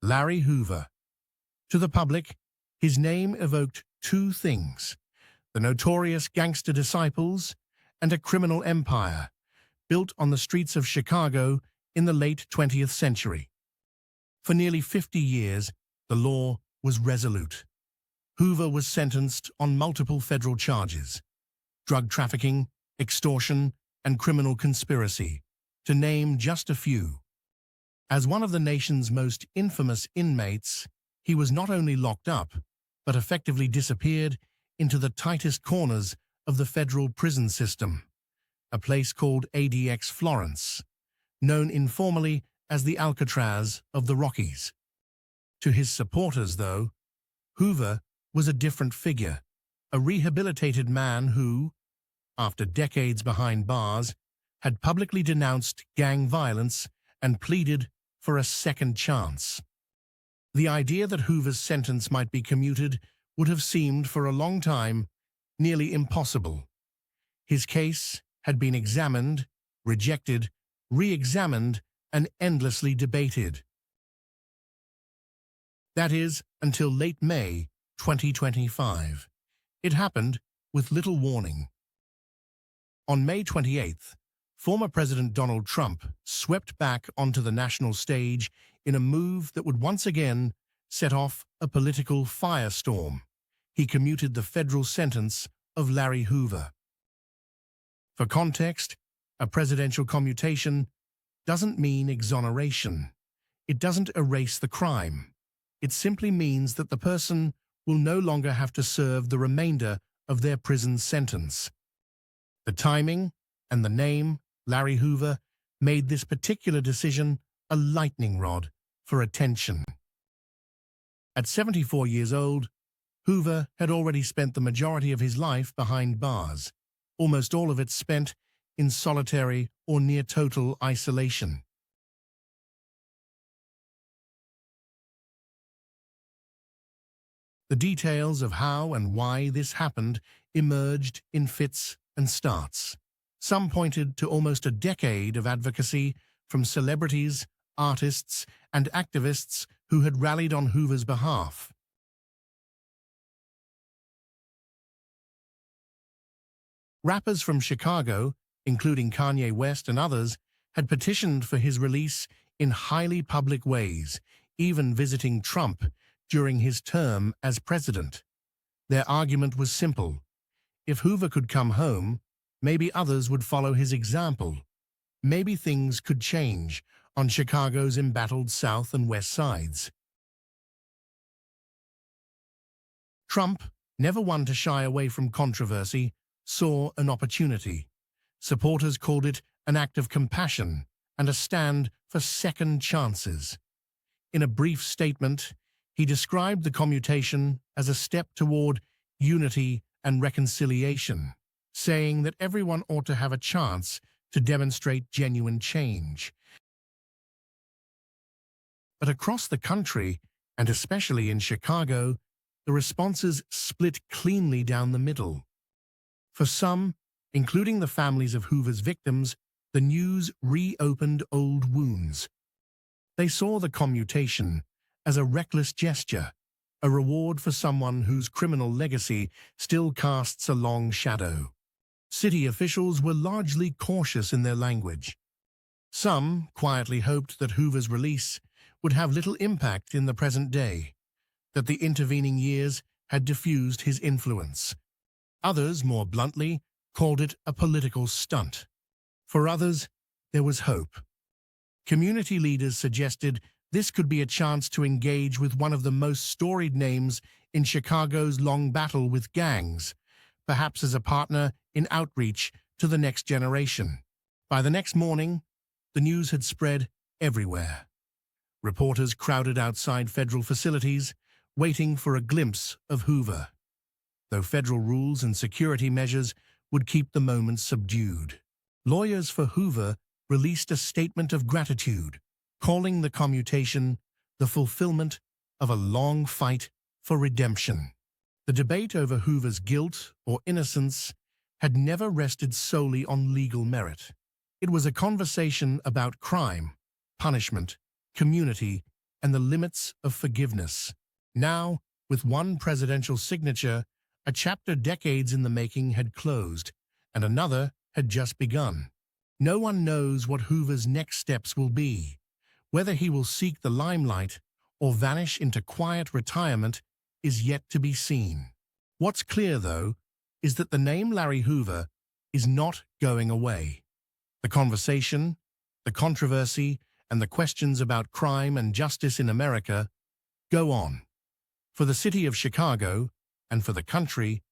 Larry Hoover. To the public, his name evoked two things: the notorious Gangster Disciples and a criminal empire built on the streets of Chicago in the late 20th century. For nearly 50 years, the law was resolute. Hoover was sentenced on multiple federal charges: drug trafficking, extortion, and criminal conspiracy, to name just a few. As one of the nation's most infamous inmates, he was not only locked up, but effectively disappeared into the tightest corners of the federal prison system, a place called ADX Florence, known informally as the Alcatraz of the Rockies. To his supporters, though, Hoover was a different figure, a rehabilitated man who, after decades behind bars, had publicly denounced gang violence and pleaded for a second chance. The idea that Hoover's sentence might be commuted would have seemed for a long time nearly impossible. His case had been examined, rejected, re-examined, and endlessly debated. That is, until late May 2025. It happened with little warning. On May 28th, former President Donald Trump swept back onto the national stage in a move that would once again set off a political firestorm. He commuted the federal sentence of Larry Hoover. For context, a presidential commutation doesn't mean exoneration. It doesn't erase the crime. It simply means that the person will no longer have to serve the remainder of their prison sentence. The timing and the name, Larry Hoover, made this particular decision a lightning rod for attention. At 74 years old, Hoover had already spent the majority of his life behind bars, almost all of it spent in solitary or near total isolation. The details of how and why this happened emerged in fits and starts. Some pointed to almost a decade of advocacy from celebrities, artists, and activists who had rallied on Hoover's behalf. Rappers from Chicago, including Kanye West and others, had petitioned for his release in highly public ways, even visiting Trump during his term as president. Their argument was simple: if Hoover could come home, maybe others would follow his example. Maybe things could change on Chicago's embattled South and West sides. Trump, never one to shy away from controversy, saw an opportunity. Supporters called it an act of compassion and a stand for second chances. In a brief statement, he described the commutation as a step toward unity and reconciliation, saying that everyone ought to have a chance to demonstrate genuine change. But across the country, and especially in Chicago, the responses split cleanly down the middle. For some, including the families of Hoover's victims, the news reopened old wounds. They saw the commutation as a reckless gesture, a reward for someone whose criminal legacy still casts a long shadow. City officials were largely cautious in their language. Some quietly hoped that Hoover's release would have little impact in the present day, that the intervening years had diffused his influence. Others, more bluntly, called it a political stunt. For others, there was hope. Community leaders suggested this could be a chance to engage with one of the most storied names in Chicago's long battle with gangs, perhaps as a partner in outreach to the next generation. By the next morning, the news had spread everywhere. Reporters crowded outside federal facilities, waiting for a glimpse of Hoover, though federal rules and security measures would keep the moment subdued. Lawyers for Hoover released a statement of gratitude, calling the commutation the fulfillment of a long fight for redemption. The debate over Hoover's guilt or innocence had never rested solely on legal merit. It was a conversation about crime, punishment, community, and the limits of forgiveness. Now, with one presidential signature, a chapter decades in the making had closed, and another had just begun. No one knows what Hoover's next steps will be. Whether he will seek the limelight or vanish into quiet retirement is yet to be seen. What's clear, though, is that the name Larry Hoover is not going away. The conversation, the controversy, and the questions about crime and justice in America go on. For the city of Chicago, and for the country,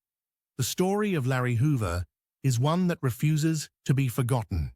the story of Larry Hoover is one that refuses to be forgotten.